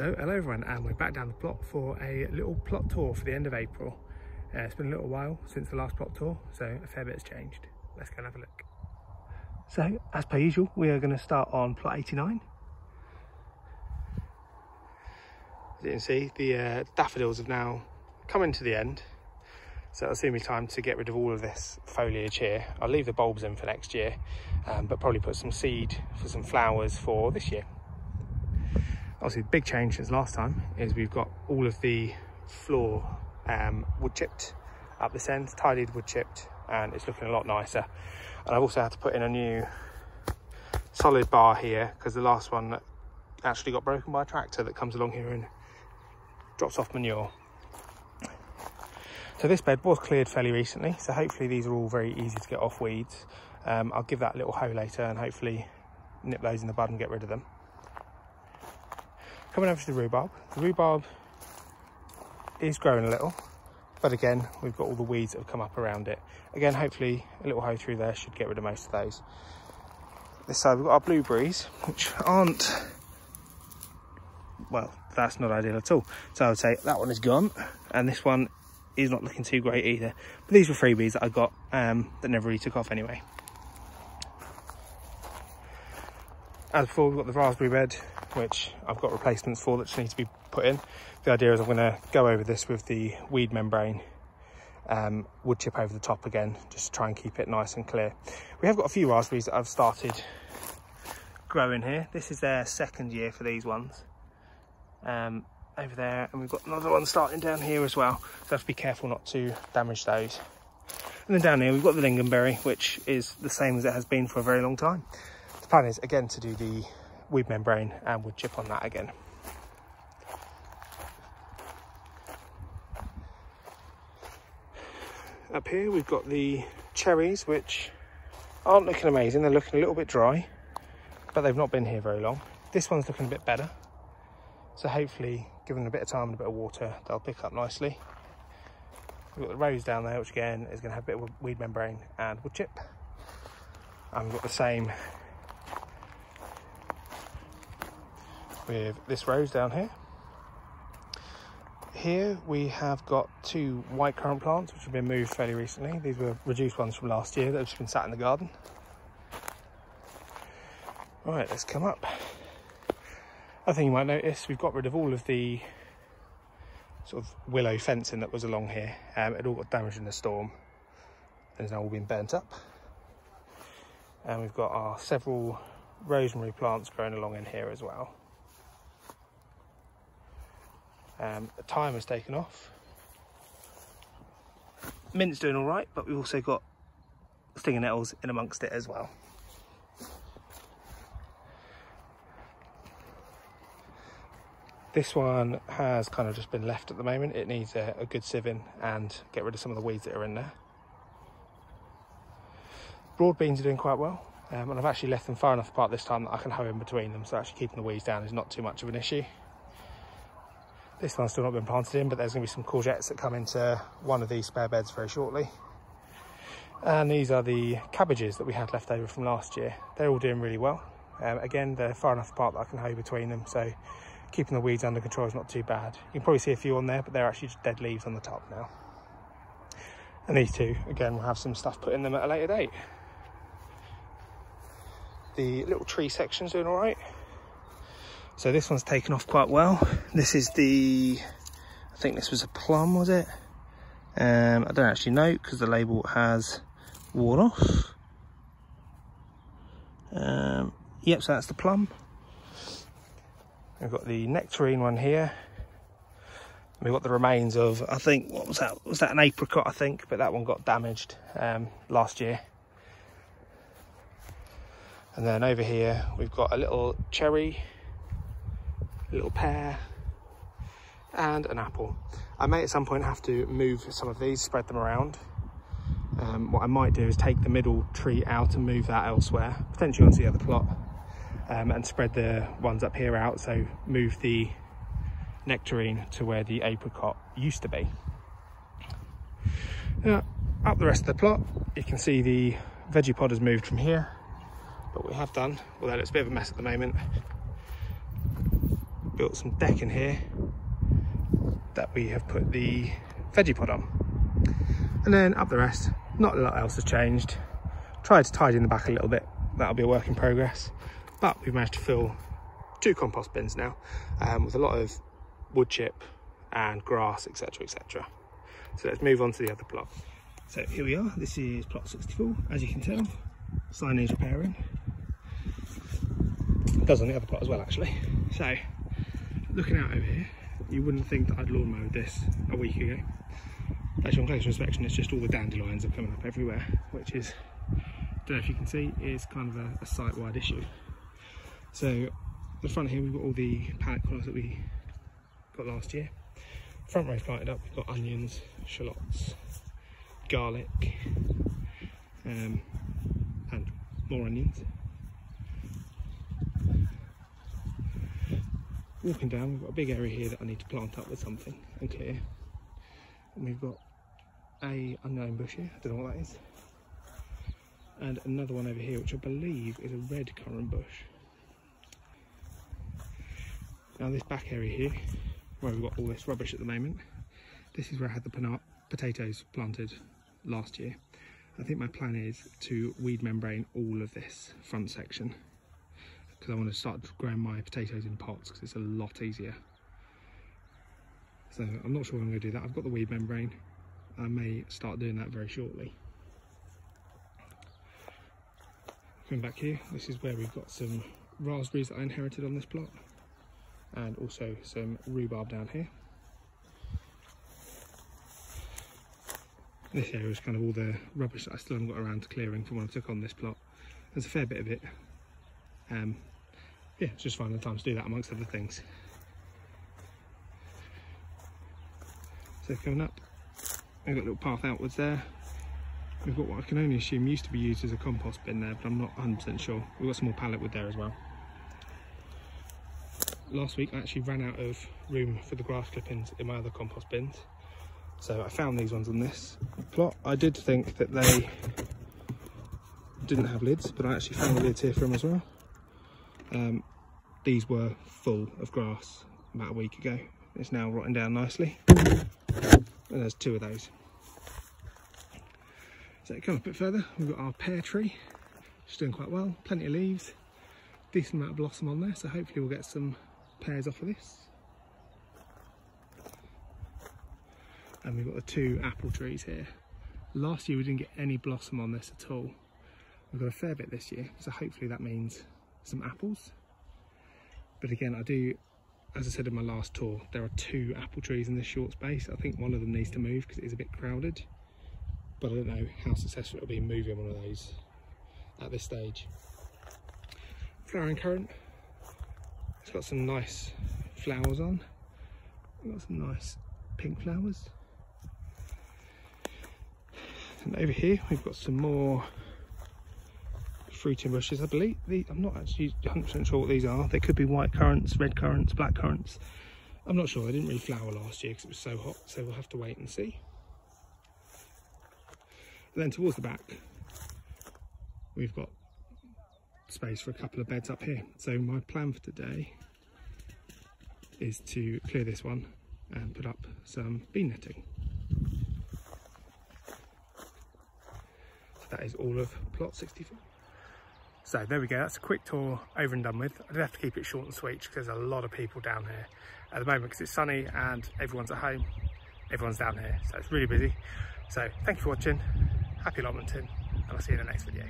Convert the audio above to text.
So hello everyone, and we're back down the plot for a little plot tour for the end of April. It's been a little while since the last plot tour, so a fair bit has changed. Let's go and have a look. So as per usual, we are going to start on plot 89. As you can see, the daffodils have now come into the end, so it'll soon be time to get rid of all of this foliage here. I'll leave the bulbs in for next year, but probably put some seed for some flowers for this year. Obviously, the big change since last time is we've got all of the floor wood chipped up this end, tidied, wood chipped, and it's looking a lot nicer. And I've also had to put in a new solid bar here because the last one actually got broken by a tractor that comes along here and drops off manure. So this bed was cleared fairly recently, so hopefully these are all very easy to get off weeds. I'll give that a little hoe later and hopefully nip those in the bud and get rid of them. Coming over to the rhubarb. The rhubarb is growing a little, but again, we've got all the weeds that have come up around it. Again, hopefully a little hoe through there should get rid of most of those. This side we've got our blueberries, which aren't, well, that's not ideal at all. So I would say that one is gone, and this one is not looking too great either. But these were freebies that I got that never really took off anyway. As before, we've got the raspberry bed, which I've got replacements for that just need to be put in. The idea is I'm going to go over this with the weed membrane, wood chip over the top again, just to try and keep it nice and clear. We have got a few raspberries that I've started growing here. This is their second year for these ones. Over there, and we've got another one starting down here as well, so I have to be careful not to damage those. And then down here we've got the lingonberry, which is the same as it has been for a very long time. The plan is again to do the weed membrane and wood chip on that again. Up here we've got the cherries, which aren't looking amazing. They're looking a little bit dry, but they've not been here very long. This one's looking a bit better, so hopefully given a bit of time and a bit of water they'll pick up nicely. We've got the rose down there, which again is going to have a bit of weed membrane and wood chip, and we've got the same with this rose down here. Here we have got two white currant plants which have been moved fairly recently. These were reduced ones from last year that have just been sat in the garden. Right, let's come up. Other thing you might notice, we've got rid of all of the sort of willow fencing that was along here. It all got damaged in the storm and has now all been burnt up. And we've got our several rosemary plants growing along in here as well. The thyme has taken off. Mint's doing all right, but we've also got stinging nettles in amongst it as well. This one has kind of just been left at the moment. It needs a good sieving and get rid of some of the weeds that are in there. Broad beans are doing quite well, and I've actually left them far enough apart this time that I can hoe in between them, so actually keeping the weeds down is not too much of an issue. This one's still not been planted in, but there's going to be some courgettes that come into one of these spare beds very shortly. And these are the cabbages that we had left over from last year. They're all doing really well. Again, they're far enough apart that I can hoe between them, so keeping the weeds under control is not too bad. You can probably see a few on there, but they're actually just dead leaves on the top now. And these two, again, will have some stuff put in them at a later date. The little tree section's doing all right. So this one's taken off quite well. This is the, I think this was a plum, was it? I don't actually know because the label has worn off. Yep, so that's the plum. We've got the nectarine one here. We've got the remains of, I think, what was that? Was that an apricot, I think? But that one got damaged last year. And then over here, we've got a little cherry, a little pear, and an apple. I may at some point have to move some of these, spread them around. What I might do is take the middle tree out and move that elsewhere, potentially onto the other plot. And spread the ones up here out, so move the nectarine to where the apricot used to be. Now, up the rest of the plot, you can see the veggie pod has moved from here, but we have done, although it's a bit of a mess at the moment, built some deck in here that we have put the veggie pod on. And then up the rest, not a lot else has changed. Tried to tidy in the back a little bit, that'll be a work in progress. But we've managed to fill 2 compost bins now with a lot of wood chip and grass, etc, etc. So let's move on to the other plot. So here we are, this is plot 64, as you can tell, sign needs repairing. It does on the other plot as well actually. So looking out over here, you wouldn't think that I'd lawn mowed this a week ago. Actually on closer inspection it's just all the dandelions are coming up everywhere, which is, don't know if you can see, is kind of a site-wide issue. So the front here we've got all the pallet colours that we got last year. Front row's planted up, we've got onions, shallots, garlic, and more onions. Walking down, we've got a big area here that I need to plant up with something and clear. And we've got a unknown bush here, I don't know what that is. And another one over here, which I believe is a red currant bush. Now this back area here, where we've got all this rubbish at the moment, this is where I had the potatoes planted last year. I think my plan is to weed membrane all of this front section, because I want to start growing my potatoes in pots because it's a lot easier. So I'm not sure I'm going to do that. I've got the weed membrane. I may start doing that very shortly. Coming back here, this is where we've got some raspberries that I inherited on this plot, and also some rhubarb down here. This area is kind of all the rubbish that I still haven't got around to clearing from when I took on this plot. There's a fair bit of it. Yeah, it's just finding the time to do that amongst other things. So coming up, we've got a little path outwards there. We've got what I can only assume used to be used as a compost bin there, but I'm not 100% sure. We've got some more pallet wood there as well. Last week I actually ran out of room for the grass clippings in my other compost bins. So I found these ones on this plot. I did think that they didn't have lids, but I actually found the lids here for them as well. These were full of grass about a week ago. It's now rotting down nicely. And there's 2 of those. So come up a bit further, we've got our pear tree. It's doing quite well, plenty of leaves, decent amount of blossom on there, so hopefully we'll get some pears off of this. And we've got the 2 apple trees here. Last year we didn't get any blossom on this at all. We've got a fair bit this year, so hopefully that means some apples. But again, I do, as I said in my last tour, there are 2 apple trees in this short space. I think one of them needs to move because it is a bit crowded, but I don't know how successful it'll be moving one of those at this stage. Flowering currant, it's got some nice flowers on. We've got some nice pink flowers. And over here we've got some more fruiting bushes. I believe I'm not actually 100% sure what these are. They could be white currants, red currants, black currants. I'm not sure. They didn't really flower last year because it was so hot, so we'll have to wait and see. And then towards the back we've got space for a couple of beds up here. So my plan for today is to clear this one and put up some bean netting. So that is all of plot 64. So there we go, that's a quick tour over and done with. I did have to keep it short and sweet because there's a lot of people down here at the moment because it's sunny and everyone's at home, everyone's down here, so it's really busy. So thank you for watching, happy allotmenting, and I'll see you in the next video.